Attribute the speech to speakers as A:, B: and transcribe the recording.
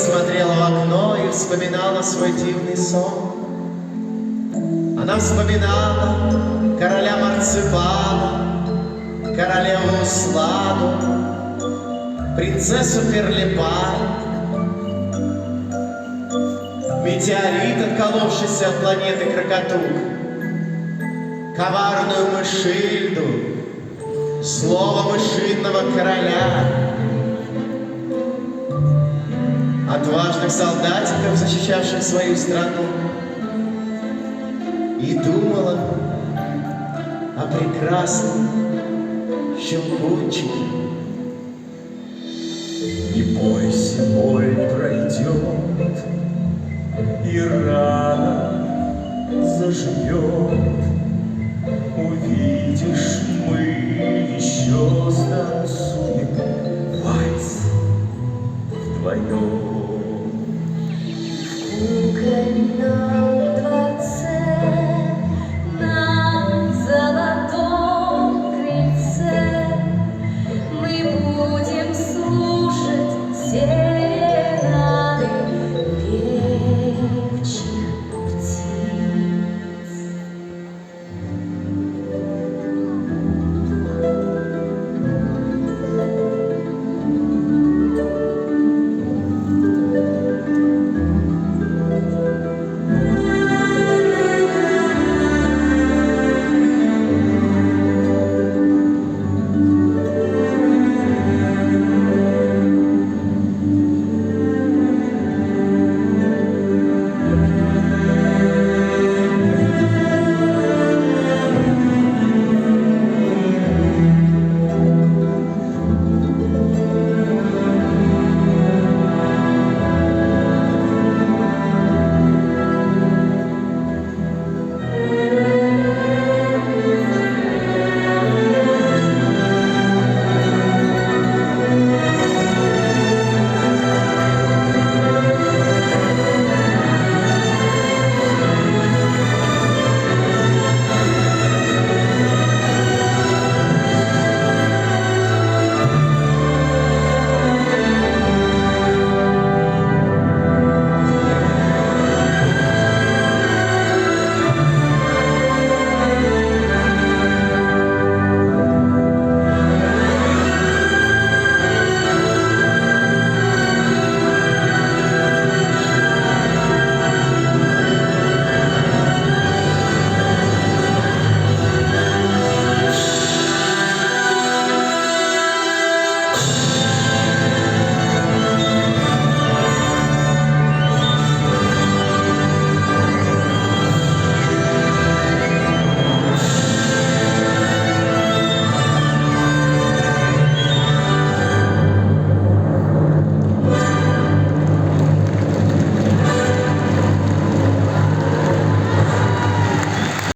A: смотрела в окно и вспоминала свой дивный сон. Она вспоминала короля марципана, королеву Усладу, принцессу Перлипай, метеорит, отколовшийся от планеты Крокотук, коварную Мышильду, слово мышиного короля, отважных солдатиков, защищавших свою страну, и думала о прекрасном Щелкунчике.
B: Не бойся, боль пройдет, и рана заживет. Увидишь, мы еще станцуем вальс вдвоем.